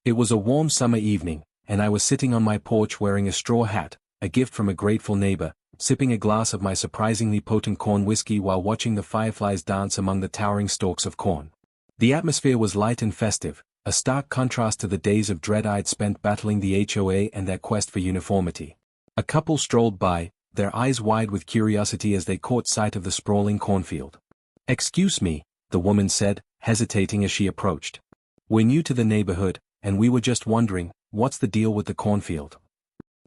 It was a warm summer evening, and I was sitting on my porch wearing a straw hat, a gift from a grateful neighbor, sipping a glass of my surprisingly potent corn whiskey while watching the fireflies dance among the towering stalks of corn. The atmosphere was light and festive, a stark contrast to the days of dread I'd spent battling the HOA and their quest for uniformity. A couple strolled by, their eyes wide with curiosity as they caught sight of the sprawling cornfield. "Excuse me," the woman said, hesitating as she approached. "We're new to the neighborhood, and we were just wondering, what's the deal with the cornfield?"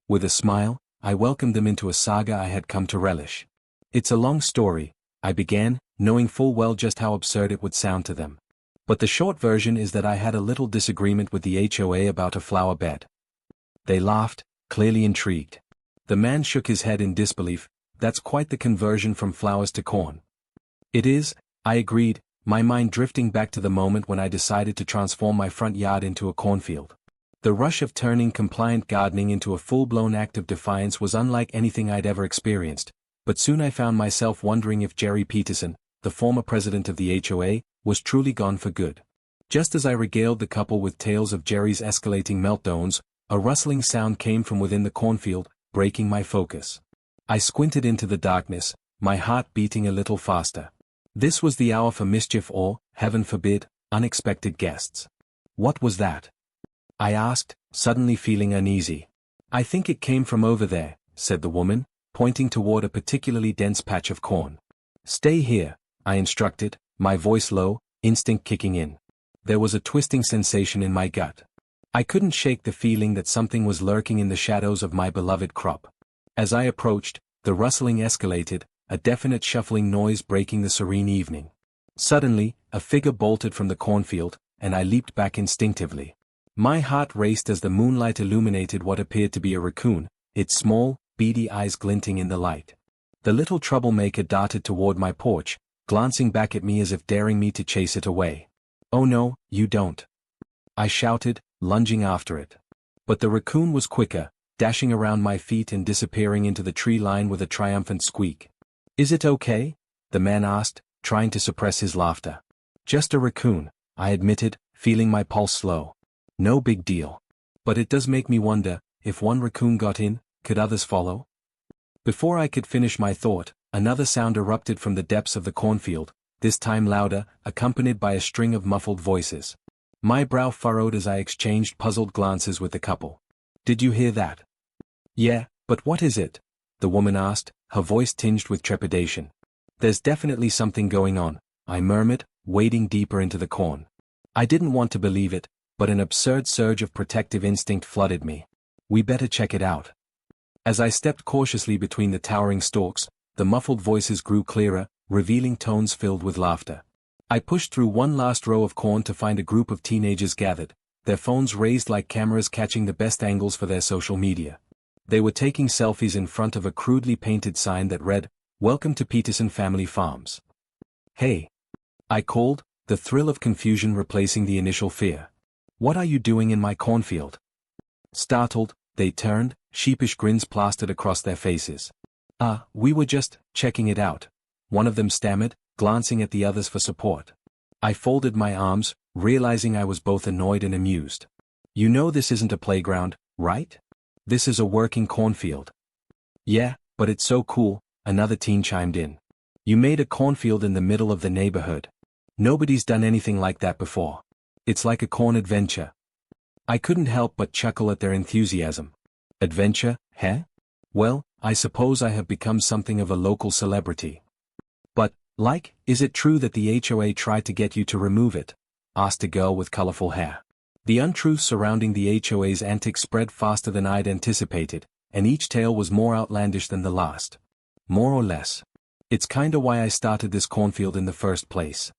With a smile, I welcomed them into a saga I had come to relish. "It's a long story," I began, knowing full well just how absurd it would sound to them. "But the short version is that I had a little disagreement with the HOA about a flower bed." They laughed, clearly intrigued. The man shook his head in disbelief. "That's quite the conversion from flowers to corn." "It is," I agreed, my mind drifting back to the moment when I decided to transform my front yard into a cornfield. The rush of turning compliant gardening into a full-blown act of defiance was unlike anything I'd ever experienced, but soon I found myself wondering if Jerry Peterson, the former president of the HOA, was truly gone for good. Just as I regaled the couple with tales of Jerry's escalating meltdowns, a rustling sound came from within the cornfield, breaking my focus. I squinted into the darkness, my heart beating a little faster. This was the hour for mischief or, heaven forbid, unexpected guests. "What was that?" I asked, suddenly feeling uneasy. "I think it came from over there," said the woman, pointing toward a particularly dense patch of corn. "Stay here," I instructed, my voice low, instinct kicking in. There was a twisting sensation in my gut. I couldn't shake the feeling that something was lurking in the shadows of my beloved crop. As I approached, the rustling escalated, a definite shuffling noise breaking the serene evening. Suddenly, a figure bolted from the cornfield, and I leaped back instinctively. My heart raced as the moonlight illuminated what appeared to be a raccoon, its small, beady eyes glinting in the light. The little troublemaker darted toward my porch, glancing back at me as if daring me to chase it away. "Oh no, you don't!" I shouted, lunging after it. But the raccoon was quicker, dashing around my feet and disappearing into the tree line with a triumphant squeak. "Is it okay?" the man asked, trying to suppress his laughter. "Just a raccoon," I admitted, feeling my pulse slow. "No big deal. But it does make me wonder, if one raccoon got in, could others follow?" Before I could finish my thought, another sound erupted from the depths of the cornfield, this time louder, accompanied by a string of muffled voices. My brow furrowed as I exchanged puzzled glances with the couple. "Did you hear that?" "Yeah, but what is it?" the woman asked, her voice tinged with trepidation. "There's definitely something going on," I murmured, wading deeper into the corn. I didn't want to believe it, but an absurd surge of protective instinct flooded me. "We better check it out." As I stepped cautiously between the towering stalks, the muffled voices grew clearer, revealing tones filled with laughter. I pushed through one last row of corn to find a group of teenagers gathered, their phones raised like cameras catching the best angles for their social media. They were taking selfies in front of a crudely painted sign that read, "Welcome to Peterson Family Farms." "Hey!" I called, the thrill of confusion replacing the initial fear. "What are you doing in my cornfield?" Startled, they turned, sheepish grins plastered across their faces. We were just checking it out," one of them stammered, glancing at the others for support. I folded my arms, realizing I was both annoyed and amused. "You know this isn't a playground, right? This is a working cornfield." "Yeah, but it's so cool," another teen chimed in. "You made a cornfield in the middle of the neighborhood. Nobody's done anything like that before. It's like a corn adventure." I couldn't help but chuckle at their enthusiasm. "Adventure, heh? Well, I suppose I have become something of a local celebrity." "But, is it true that the HOA tried to get you to remove it?" asked a girl with colorful hair. The untruths surrounding the HOA's antics spread faster than I'd anticipated, and each tale was more outlandish than the last. More or less. It's kinda why I started this cornfield in the first place.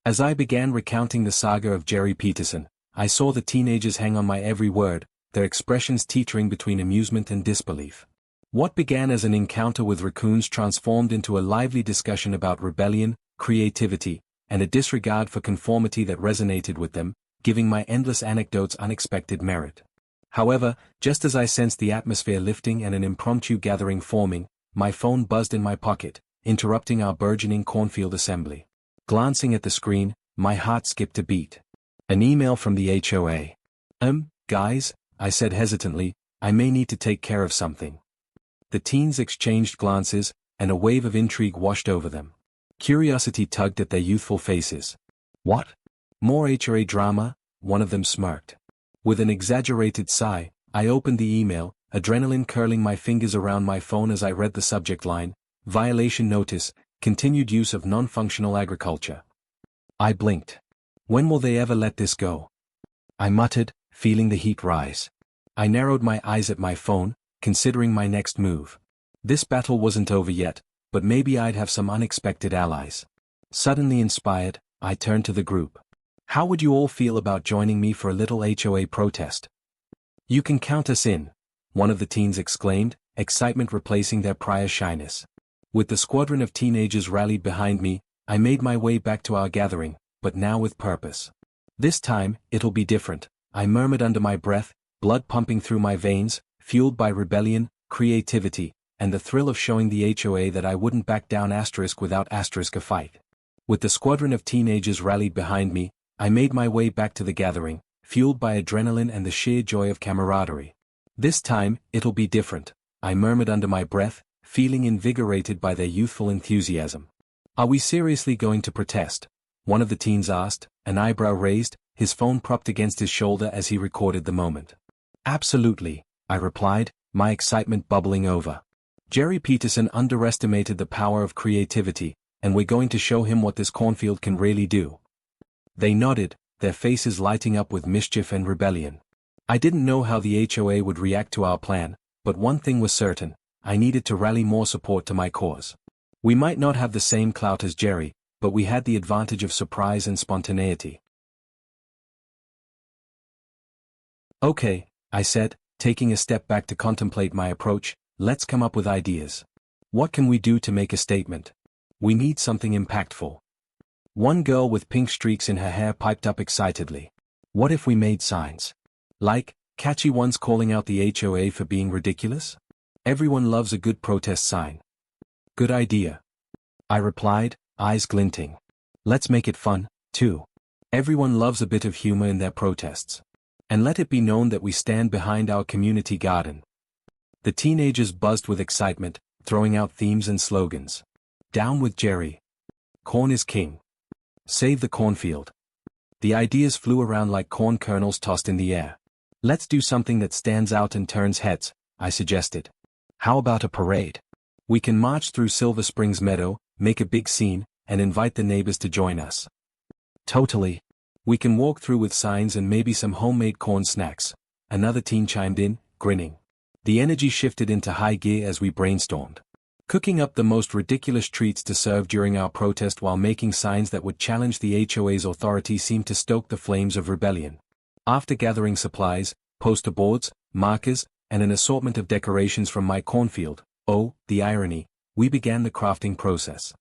As I began recounting the saga of Jerry Peterson, I saw the teenagers hang on my every word, their expressions teetering between amusement and disbelief. What began as an encounter with raccoons transformed into a lively discussion about rebellion, creativity, and a disregard for conformity that resonated with them, giving my endless anecdotes unexpected merit. However, just as I sensed the atmosphere lifting and an impromptu gathering forming, my phone buzzed in my pocket, interrupting our burgeoning cornfield assembly. Glancing at the screen, my heart skipped a beat. An email from the HOA. Guys, I said hesitantly, I may need to take care of something. The teens exchanged glances, and a wave of intrigue washed over them. Curiosity tugged at their youthful faces. What? More HOA drama? One of them smirked. With an exaggerated sigh, I opened the email, adrenaline curling my fingers around my phone as I read the subject line, violation notice, continued use of non-functional agriculture. I blinked. When will they ever let this go? I muttered, feeling the heat rise. I narrowed my eyes at my phone, considering my next move. This battle wasn't over yet, but maybe I'd have some unexpected allies. Suddenly inspired, I turned to the group. How would you all feel about joining me for a little HOA protest? You can count us in, one of the teens exclaimed, excitement replacing their prior shyness. With the squadron of teenagers rallied behind me, I made my way back to our gathering, but now with purpose. This time, it'll be different, I murmured under my breath, blood pumping through my veins, fueled by rebellion, creativity, and the thrill of showing the HOA that I wouldn't back down without a fight. With the squadron of teenagers rallied behind me, I made my way back to the gathering, fueled by adrenaline and the sheer joy of camaraderie. This time, it'll be different, I murmured under my breath, feeling invigorated by their youthful enthusiasm. Are we seriously going to protest? One of the teens asked, an eyebrow raised, his phone propped against his shoulder as he recorded the moment. Absolutely, I replied, my excitement bubbling over. Jerry Peterson underestimated the power of creativity, and we're going to show him what this cornfield can really do. They nodded, their faces lighting up with mischief and rebellion. I didn't know how the HOA would react to our plan, but one thing was certain, I needed to rally more support to my cause. We might not have the same clout as Jerry, but we had the advantage of surprise and spontaneity. Okay, I said, taking a step back to contemplate my approach, let's come up with ideas. What can we do to make a statement? We need something impactful. One girl with pink streaks in her hair piped up excitedly. What if we made signs? Like, catchy ones calling out the HOA for being ridiculous? Everyone loves a good protest sign. Good idea. I replied, eyes glinting. Let's make it fun, too. Everyone loves a bit of humor in their protests. And let it be known that we stand behind our community garden. The teenagers buzzed with excitement, throwing out themes and slogans. Down with Jerry. Corn is king. Save the cornfield. The ideas flew around like corn kernels tossed in the air. Let's do something that stands out and turns heads, I suggested. How about a parade? We can march through Silver Springs Meadow, make a big scene, and invite the neighbors to join us. Totally. We can walk through with signs and maybe some homemade corn snacks. Another teen chimed in, grinning. The energy shifted into high gear as we brainstormed. Cooking up the most ridiculous treats to serve during our protest while making signs that would challenge the HOA's authority seemed to stoke the flames of rebellion. After gathering supplies, poster boards, markers, and an assortment of decorations from my cornfield, oh, the irony, we began the crafting process.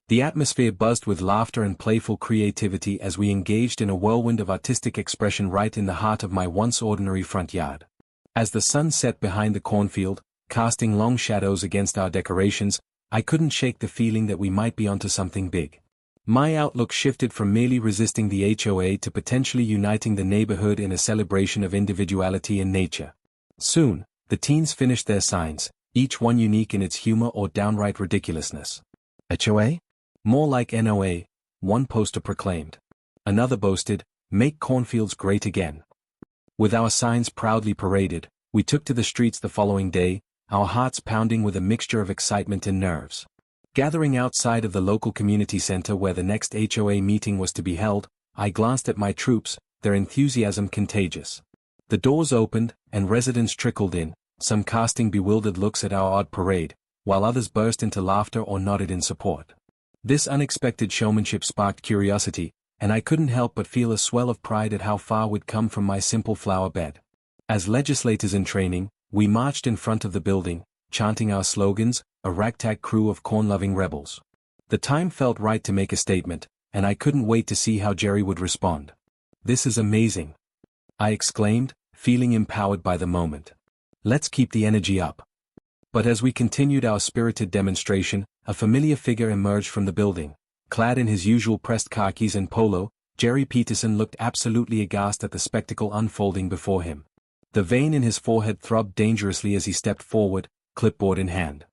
The atmosphere buzzed with laughter and playful creativity as we engaged in a whirlwind of artistic expression right in the heart of my once ordinary front yard. As the sun set behind the cornfield, casting long shadows against our decorations, I couldn't shake the feeling that we might be onto something big. My outlook shifted from merely resisting the HOA to potentially uniting the neighborhood in a celebration of individuality and nature. Soon, the teens finished their signs, each one unique in its humor or downright ridiculousness. HOA? More like NOA, one poster proclaimed. Another boasted, make cornfields great again. With our signs proudly paraded, we took to the streets the following day, our hearts pounding with a mixture of excitement and nerves. Gathering outside of the local community center where the next HOA meeting was to be held, I glanced at my troops, their enthusiasm contagious. The doors opened, and residents trickled in, some casting bewildered looks at our odd parade, while others burst into laughter or nodded in support. This unexpected showmanship sparked curiosity, and I couldn't help but feel a swell of pride at how far we'd come from my simple flower bed. As legislators in training, we marched in front of the building, chanting our slogans, a ragtag crew of corn-loving rebels. The time felt right to make a statement, and I couldn't wait to see how Jerry would respond. This is amazing, I exclaimed, feeling empowered by the moment. Let's keep the energy up. But as we continued our spirited demonstration, a familiar figure emerged from the building. Clad in his usual pressed khakis and polo, Jerry Peterson looked absolutely aghast at the spectacle unfolding before him. The vein in his forehead throbbed dangerously as he stepped forward, clipboard in hand.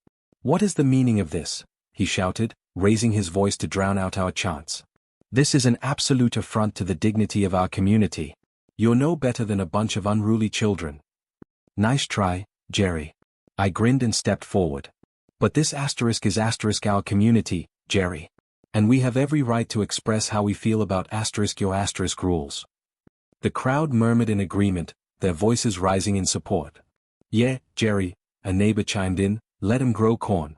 "What is the meaning of this?" he shouted, raising his voice to drown out our chants. "This is an absolute affront to the dignity of our community. You're no better than a bunch of unruly children." "Nice try, Jerry." I grinned and stepped forward. "But this asterisk is asterisk our community, Jerry. And we have every right to express how we feel about asterisk your asterisk rules." The crowd murmured in agreement, their voices rising in support. "Yeah, Jerry," a neighbor chimed in, "let him grow corn."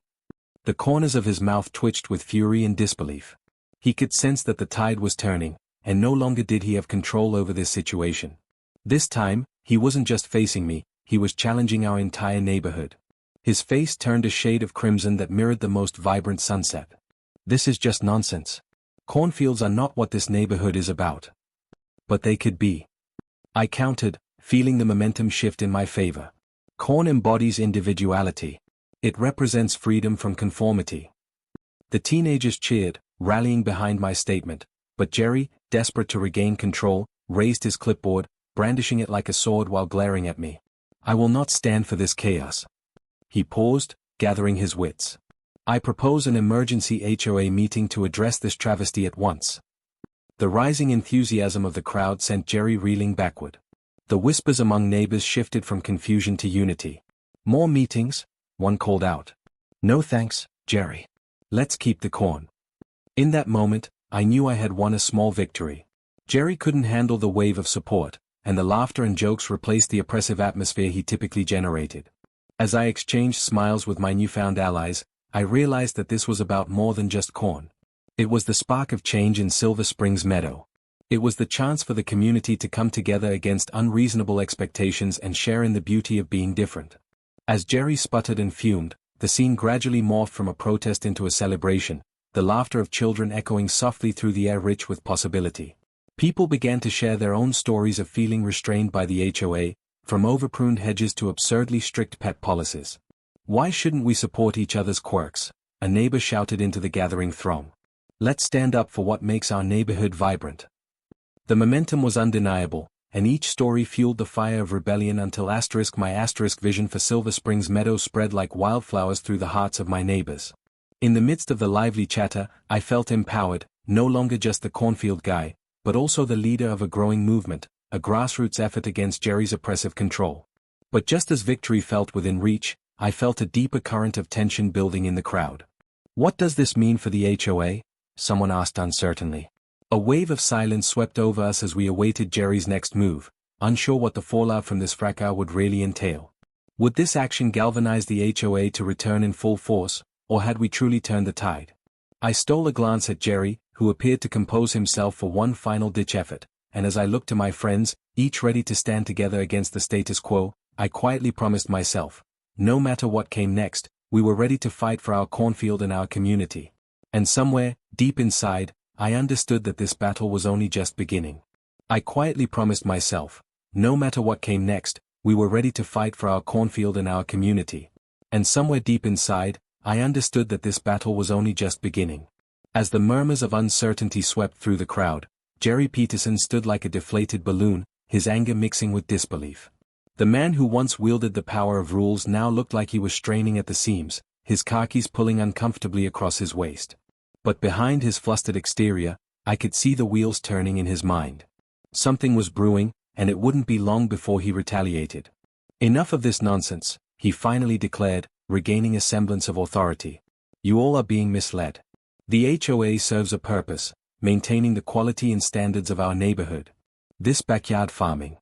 The corners of his mouth twitched with fury and disbelief. He could sense that the tide was turning, and no longer did he have control over this situation. This time, he wasn't just facing me, he was challenging our entire neighborhood. His face turned a shade of crimson that mirrored the most vibrant sunset. "This is just nonsense. Cornfields are not what this neighborhood is about." "But they could be." I countered, feeling the momentum shift in my favor. Corn embodies individuality. It represents freedom from conformity. The teenagers cheered, rallying behind my statement, but Jerry, desperate to regain control, raised his clipboard, brandishing it like a sword while glaring at me. "I will not stand for this chaos." He paused, gathering his wits. "I propose an emergency HOA meeting to address this travesty at once." The rising enthusiasm of the crowd sent Jerry reeling backward. The whispers among neighbors shifted from confusion to unity. "More meetings?" one called out. "No thanks, Jerry. Let's keep the corn." In that moment, I knew I had won a small victory. Jerry couldn't handle the wave of support, and the laughter and jokes replaced the oppressive atmosphere he typically generated. As I exchanged smiles with my newfound allies, I realized that this was about more than just corn. It was the spark of change in Silver Springs Meadow. It was the chance for the community to come together against unreasonable expectations and share in the beauty of being different. As Jerry sputtered and fumed, the scene gradually morphed from a protest into a celebration, the laughter of children echoing softly through the air rich with possibility. People began to share their own stories of feeling restrained by the HOA, from overpruned hedges to absurdly strict pet policies. "Why shouldn't we support each other's quirks?" a neighbor shouted into the gathering throng. "Let's stand up for what makes our neighborhood vibrant." The momentum was undeniable, and each story fueled the fire of rebellion until my vision for Silver Springs Meadow spread like wildflowers through the hearts of my neighbors. In the midst of the lively chatter, I felt empowered, no longer just the cornfield guy, but also the leader of a growing movement, a grassroots effort against Jerry's oppressive control. But just as victory felt within reach, I felt a deeper current of tension building in the crowd. "What does this mean for the HOA?" someone asked uncertainly. A wave of silence swept over us as we awaited Jerry's next move, unsure what the fallout from this fracas would really entail. Would this action galvanize the HOA to return in full force, or had we truly turned the tide? I stole a glance at Jerry, who appeared to compose himself for one final-ditch effort, and as I looked to my friends, each ready to stand together against the status quo, I quietly promised myself, no matter what came next, we were ready to fight for our cornfield and our community. And somewhere, deep inside, I understood that this battle was only just beginning. I quietly promised myself, no matter what came next, we were ready to fight for our cornfield and our community. And somewhere deep inside, I understood that this battle was only just beginning. As the murmurs of uncertainty swept through the crowd, Jerry Peterson stood like a deflated balloon, his anger mixing with disbelief. The man who once wielded the power of rules now looked like he was straining at the seams, his khakis pulling uncomfortably across his waist. But behind his flustered exterior, I could see the wheels turning in his mind. Something was brewing, and it wouldn't be long before he retaliated. "Enough of this nonsense," he finally declared, regaining a semblance of authority. "You all are being misled. The HOA serves a purpose, maintaining the quality and standards of our neighborhood. This backyard farming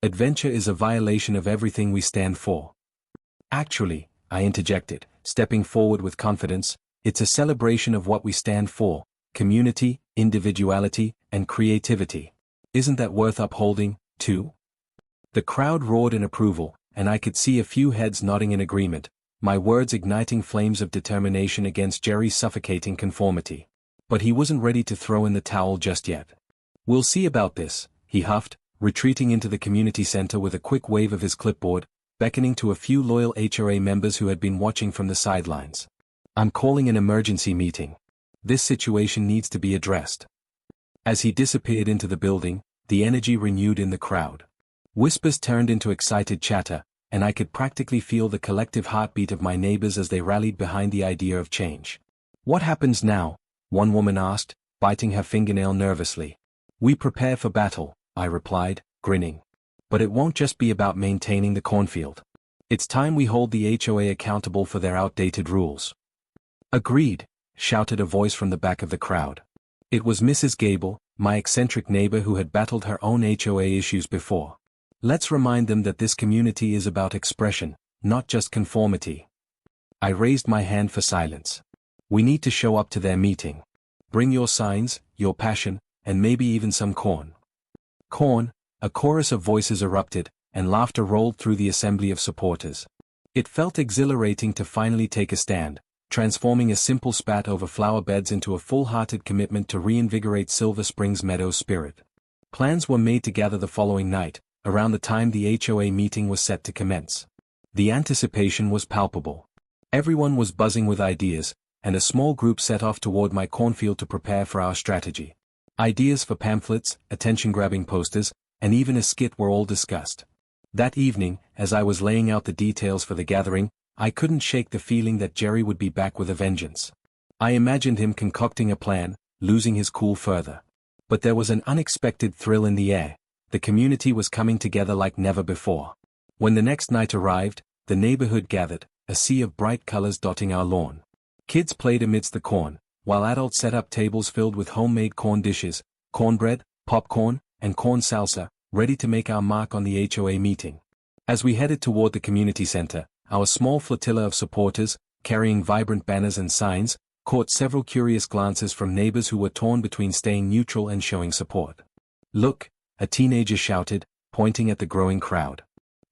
adventure is a violation of everything we stand for." "Actually," I interjected, stepping forward with confidence, "it's a celebration of what we stand for: community, individuality, and creativity. Isn't that worth upholding, too?" The crowd roared in approval, and I could see a few heads nodding in agreement, my words igniting flames of determination against Jerry's suffocating conformity. But he wasn't ready to throw in the towel just yet. "We'll see about this," he huffed, retreating into the community center with a quick wave of his clipboard, beckoning to a few loyal HOA members who had been watching from the sidelines. "I'm calling an emergency meeting. This situation needs to be addressed. As he disappeared into the building, the energy renewed in the crowd. Whispers turned into excited chatter, and I could practically feel the collective heartbeat of my neighbors as they rallied behind the idea of change. "What happens now?" one woman asked, biting her fingernail nervously. "We prepare for battle," I replied, grinning. "But it won't just be about maintaining the cornfield. It's time we hold the HOA accountable for their outdated rules." "Agreed," shouted a voice from the back of the crowd. It was Mrs. Gable, my eccentric neighbor who had battled her own HOA issues before. "Let's remind them that this community is about expression, not just conformity." I raised my hand for silence. "We need to show up to their meeting. Bring your signs, your passion, and maybe even some corn." "Corn," a chorus of voices erupted, and laughter rolled through the assembly of supporters. It felt exhilarating to finally take a stand, transforming a simple spat over flower beds into a full-hearted commitment to reinvigorate Silver Springs Meadows' spirit. Plans were made to gather the following night, around the time the HOA meeting was set to commence. The anticipation was palpable. Everyone was buzzing with ideas, and a small group set off toward my cornfield to prepare for our strategy. Ideas for pamphlets, attention-grabbing posters, and even a skit were all discussed. That evening, as I was laying out the details for the gathering, I couldn't shake the feeling that Jerry would be back with a vengeance. I imagined him concocting a plan, losing his cool further. But there was an unexpected thrill in the air. The community was coming together like never before. When the next night arrived, the neighborhood gathered, a sea of bright colors dotting our lawn. Kids played amidst the corn, while adults set up tables filled with homemade corn dishes, cornbread, popcorn, and corn salsa, ready to make our mark on the HOA meeting. As we headed toward the community center, our small flotilla of supporters, carrying vibrant banners and signs, caught several curious glances from neighbors who were torn between staying neutral and showing support. "Look," a teenager shouted, pointing at the growing crowd.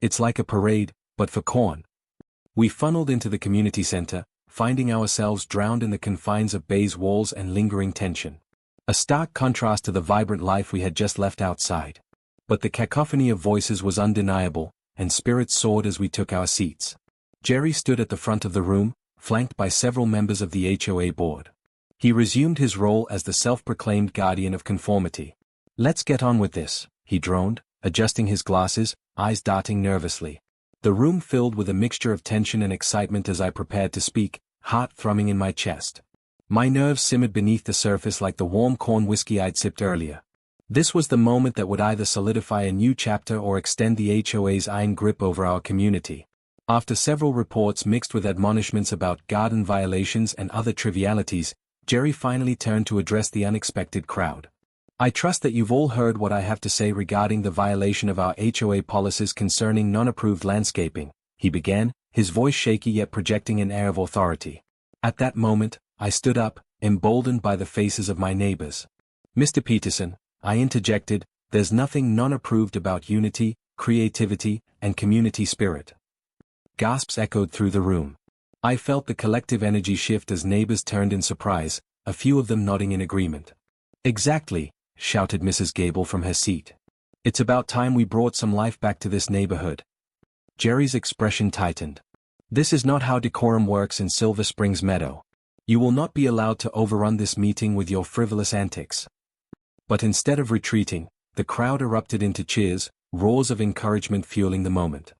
"It's like a parade, but for corn." We funneled into the community center, finding ourselves drowned in the confines of baize walls and lingering tension. A stark contrast to the vibrant life we had just left outside. But the cacophony of voices was undeniable, and spirits soared as we took our seats. Jerry stood at the front of the room, flanked by several members of the HOA board. He resumed his role as the self-proclaimed guardian of conformity. "Let's get on with this," he droned, adjusting his glasses, eyes darting nervously. The room filled with a mixture of tension and excitement as I prepared to speak, heart thrumming in my chest. My nerves simmered beneath the surface like the warm corn whiskey I'd sipped earlier. This was the moment that would either solidify a new chapter or extend the HOA's iron grip over our community. After several reports mixed with admonishments about garden violations and other trivialities, Jerry finally turned to address the unexpected crowd. "I trust that you've all heard what I have to say regarding the violation of our HOA policies concerning non-approved landscaping," he began, his voice shaky yet projecting an air of authority. At that moment, I stood up, emboldened by the faces of my neighbors. "Mr. Peterson," I interjected, "there's nothing non-approved about unity, creativity, and community spirit." Gasps echoed through the room. I felt the collective energy shift as neighbors turned in surprise, a few of them nodding in agreement. "Exactly," shouted Mrs. Gable from her seat. "It's about time we brought some life back to this neighborhood." Jerry's expression tightened. "This is not how decorum works in Silver Springs Meadow. You will not be allowed to overrun this meeting with your frivolous antics." But instead of retreating, the crowd erupted into cheers, roars of encouragement fueling the moment.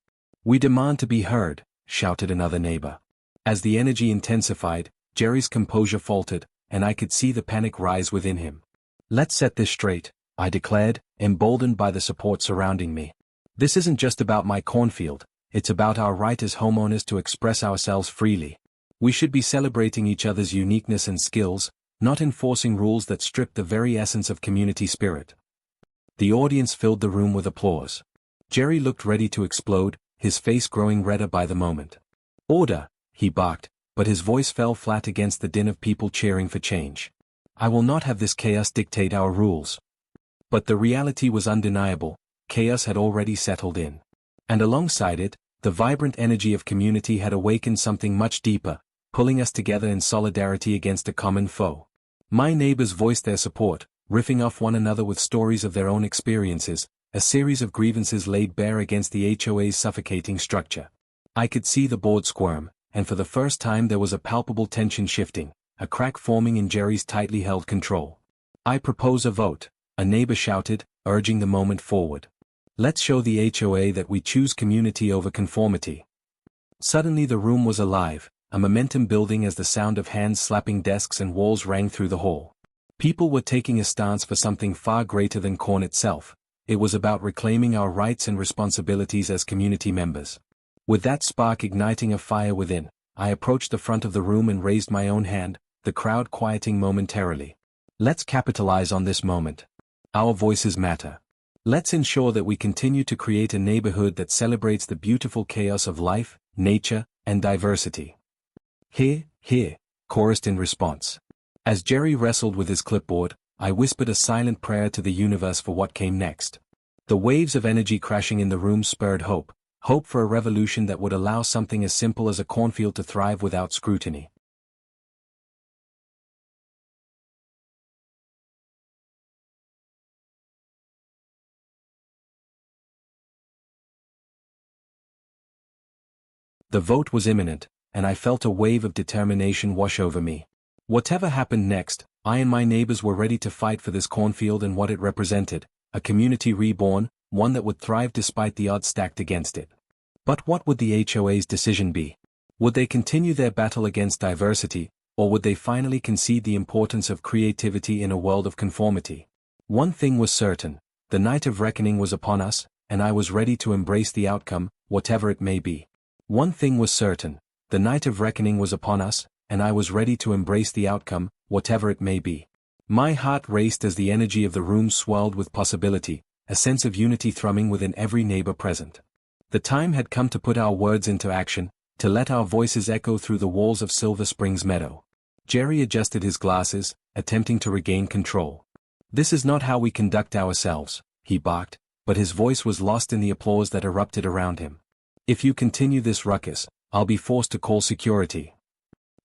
"We demand to be heard," shouted another neighbor. As the energy intensified, Jerry's composure faltered, and I could see the panic rise within him. "Let's set this straight," I declared, emboldened by the support surrounding me. "This isn't just about my cornfield, it's about our right as homeowners to express ourselves freely. We should be celebrating each other's uniqueness and skills, not enforcing rules that strip the very essence of community spirit." The audience filled the room with applause. Jerry looked ready to explode, his face growing redder by the moment. "Order," he barked, but his voice fell flat against the din of people cheering for change. "I will not have this chaos dictate our rules." But the reality was undeniable. Chaos had already settled in. And alongside it, the vibrant energy of community had awakened something much deeper, pulling us together in solidarity against a common foe. My neighbors voiced their support, riffing off one another with stories of their own experiences, a series of grievances laid bare against the HOA's suffocating structure. I could see the board squirm, and for the first time there was a palpable tension shifting, a crack forming in Jerry's tightly held control. "I propose a vote," a neighbor shouted, urging the moment forward. "Let's show the HOA that we choose community over conformity." Suddenly the room was alive, a momentum building as the sound of hands slapping desks and walls rang through the hall. People were taking a stance for something far greater than corn itself. It was about reclaiming our rights and responsibilities as community members. With that spark igniting a fire within, I approached the front of the room and raised my own hand, the crowd quieting momentarily. "Let's capitalize on this moment. Our voices matter. Let's ensure that we continue to create a neighborhood that celebrates the beautiful chaos of life, nature, and diversity." "Hear, hear," chorused in response. As Jerry wrestled with his clipboard, I whispered a silent prayer to the universe for what came next. The waves of energy crashing in the room spurred hope for a revolution that would allow something as simple as a cornfield to thrive without scrutiny. The vote was imminent, and I felt a wave of determination wash over me. Whatever happened next, I and my neighbors were ready to fight for this cornfield and what it represented, a community reborn, one that would thrive despite the odds stacked against it. But what would the HOA's decision be? Would they continue their battle against diversity, or would they finally concede the importance of creativity in a world of conformity? One thing was certain, the night of reckoning was upon us, and I was ready to embrace the outcome, whatever it may be. One thing was certain, the night of reckoning was upon us, and I was ready to embrace the outcome, whatever it may be. My heart raced as the energy of the room swelled with possibility, a sense of unity thrumming within every neighbor present. The time had come to put our words into action, to let our voices echo through the walls of Silver Springs Meadow. Jerry adjusted his glasses, attempting to regain control. "This is not how we conduct ourselves," he barked, but his voice was lost in the applause that erupted around him. "If you continue this ruckus, I'll be forced to call security."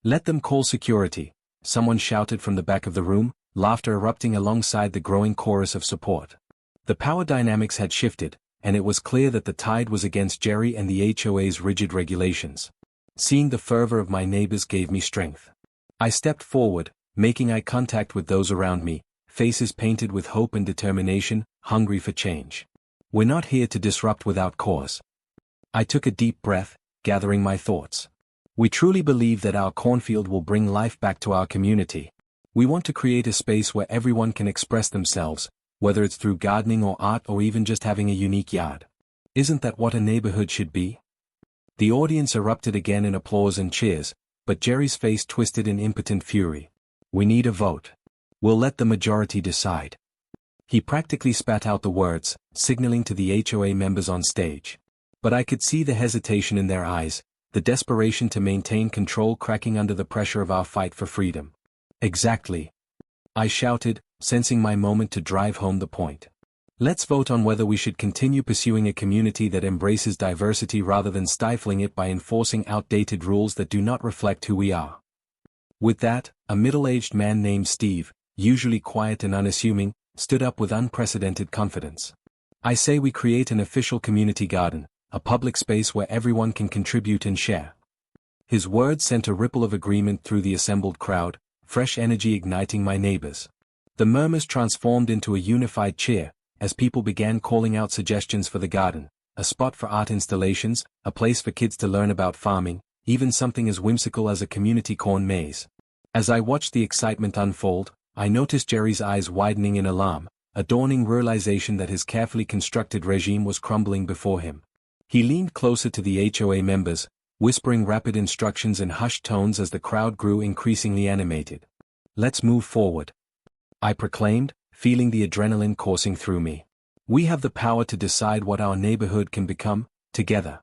"Let them call security," someone shouted from the back of the room, laughter erupting alongside the growing chorus of support. The power dynamics had shifted, and it was clear that the tide was against Jerry and the HOA's rigid regulations. Seeing the fervor of my neighbors gave me strength. I stepped forward, making eye contact with those around me, faces painted with hope and determination, hungry for change. "We're not here to disrupt without cause." I took a deep breath, gathering my thoughts. "We truly believe that our cornfield will bring life back to our community. We want to create a space where everyone can express themselves, whether it's through gardening or art or even just having a unique yard. Isn't that what a neighborhood should be?" The audience erupted again in applause and cheers, but Jerry's face twisted in impotent fury. "We need a vote. We'll let the majority decide." He practically spat out the words, signaling to the HOA members on stage. But I could see the hesitation in their eyes, the desperation to maintain control cracking under the pressure of our fight for freedom. "Exactly," I shouted, sensing my moment to drive home the point. "Let's vote on whether we should continue pursuing a community that embraces diversity rather than stifling it by enforcing outdated rules that do not reflect who we are." With that, a middle-aged man named Steve, usually quiet and unassuming, stood up with unprecedented confidence. "I say we create an official community garden, a public space where everyone can contribute and share." His words sent a ripple of agreement through the assembled crowd, fresh energy igniting my neighbors. The murmurs transformed into a unified cheer, as people began calling out suggestions for the garden, a spot for art installations, a place for kids to learn about farming, even something as whimsical as a community corn maze. As I watched the excitement unfold, I noticed Jerry's eyes widening in alarm, a dawning realization that his carefully constructed regime was crumbling before him. He leaned closer to the HOA members, whispering rapid instructions in hushed tones as the crowd grew increasingly animated. "Let's move forward," I proclaimed, feeling the adrenaline coursing through me. "We have the power to decide what our neighborhood can become, together."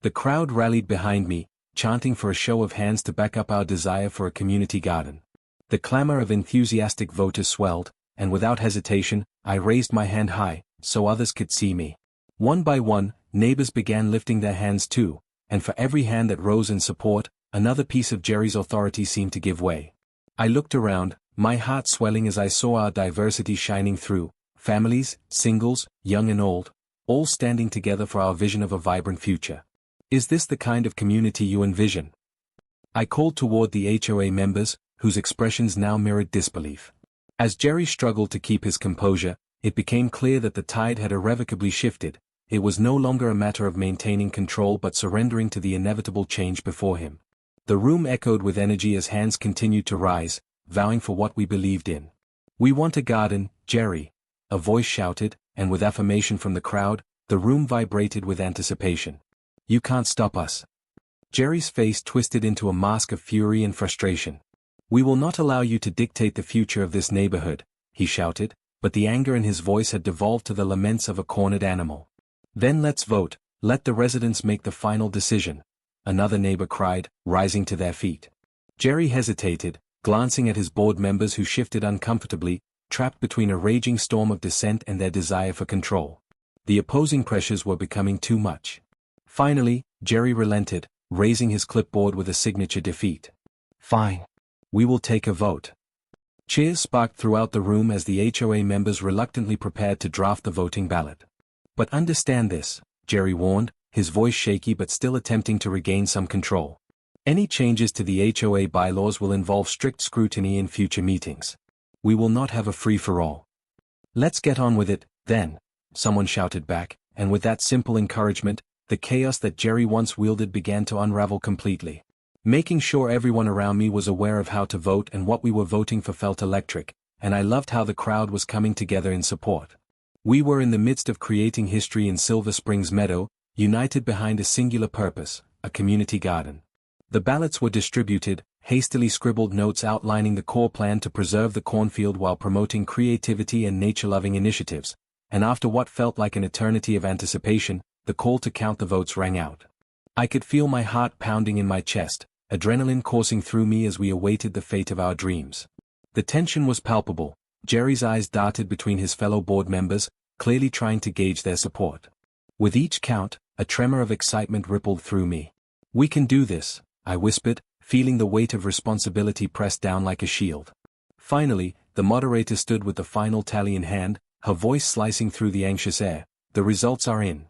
The crowd rallied behind me, chanting for a show of hands to back up our desire for a community garden. The clamor of enthusiastic voters swelled, and without hesitation, I raised my hand high, so others could see me. One by one, neighbors began lifting their hands too, and for every hand that rose in support, another piece of Jerry's authority seemed to give way. I looked around, my heart swelling as I saw our diversity shining through, families, singles, young and old, all standing together for our vision of a vibrant future. "Is this the kind of community you envision?" I called toward the HOA members, whose expressions now mirrored disbelief. As Jerry struggled to keep his composure, it became clear that the tide had irrevocably shifted. It was no longer a matter of maintaining control but surrendering to the inevitable change before him. The room echoed with energy as hands continued to rise, vowing for what we believed in. "We want a garden, Jerry," a voice shouted, and with affirmation from the crowd, the room vibrated with anticipation. "You can't stop us." Jerry's face twisted into a mask of fury and frustration. "We will not allow you to dictate the future of this neighborhood," he shouted, but the anger in his voice had devolved to the laments of a cornered animal. "Then let's vote, let the residents make the final decision," another neighbor cried, rising to their feet. Jerry hesitated, glancing at his board members who shifted uncomfortably, trapped between a raging storm of dissent and their desire for control. The opposing pressures were becoming too much. Finally, Jerry relented, raising his clipboard with a signature defeat. "Fine. We will take a vote." Cheers sparked throughout the room as the HOA members reluctantly prepared to draft the voting ballot. "But understand this," Jerry warned, his voice shaky but still attempting to regain some control. "Any changes to the HOA bylaws will involve strict scrutiny in future meetings. We will not have a free-for-all." "Let's get on with it, then," someone shouted back, and with that simple encouragement, the chaos that Jerry once wielded began to unravel completely. Making sure everyone around me was aware of how to vote and what we were voting for felt electric, and I loved how the crowd was coming together in support. We were in the midst of creating history in Silver Springs Meadow, united behind a singular purpose, a community garden. The ballots were distributed, hastily scribbled notes outlining the core plan to preserve the cornfield while promoting creativity and nature-loving initiatives, and after what felt like an eternity of anticipation, the call to count the votes rang out. I could feel my heart pounding in my chest, adrenaline coursing through me as we awaited the fate of our dreams. The tension was palpable. Jerry's eyes darted between his fellow board members, clearly trying to gauge their support. With each count, a tremor of excitement rippled through me. "We can do this," I whispered, feeling the weight of responsibility pressed down like a shield. Finally, the moderator stood with the final tally in hand, her voice slicing through the anxious air. "The results are in.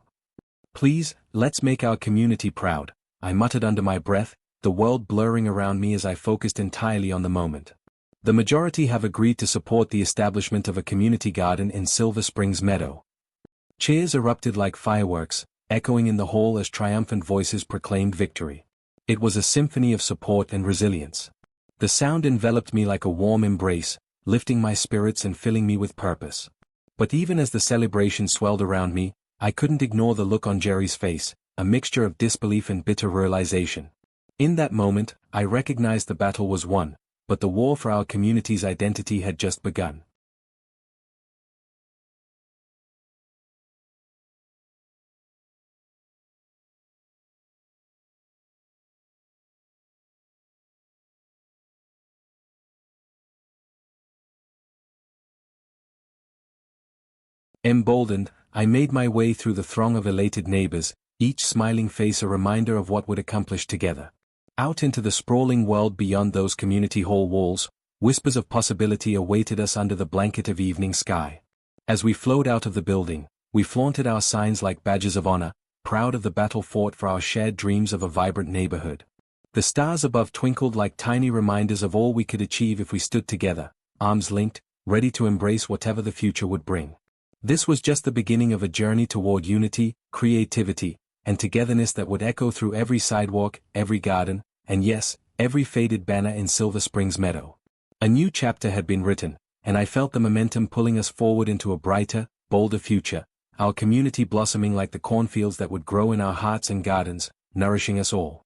Please, let's make our community proud," I muttered under my breath, the world blurring around me as I focused entirely on the moment. "The majority have agreed to support the establishment of a community garden in Silver Springs Meadow." Cheers erupted like fireworks, echoing in the hall as triumphant voices proclaimed victory. It was a symphony of support and resilience. The sound enveloped me like a warm embrace, lifting my spirits and filling me with purpose. But even as the celebration swelled around me, I couldn't ignore the look on Jerry's face, a mixture of disbelief and bitter realization. In that moment, I recognized the battle was won, but the war for our community's identity had just begun. Emboldened, I made my way through the throng of elated neighbors, each smiling face a reminder of what we'd accomplish together. Out into the sprawling world beyond those community hall walls, whispers of possibility awaited us under the blanket of evening sky. As we flowed out of the building, we flaunted our signs like badges of honor, proud of the battle fought for our shared dreams of a vibrant neighborhood. The stars above twinkled like tiny reminders of all we could achieve if we stood together, arms linked, ready to embrace whatever the future would bring. This was just the beginning of a journey toward unity, creativity, and togetherness that would echo through every sidewalk, every garden, and yes, every faded banner in Silver Springs Meadow. A new chapter had been written, and I felt the momentum pulling us forward into a brighter, bolder future, our community blossoming like the cornfields that would grow in our hearts and gardens, nourishing us all.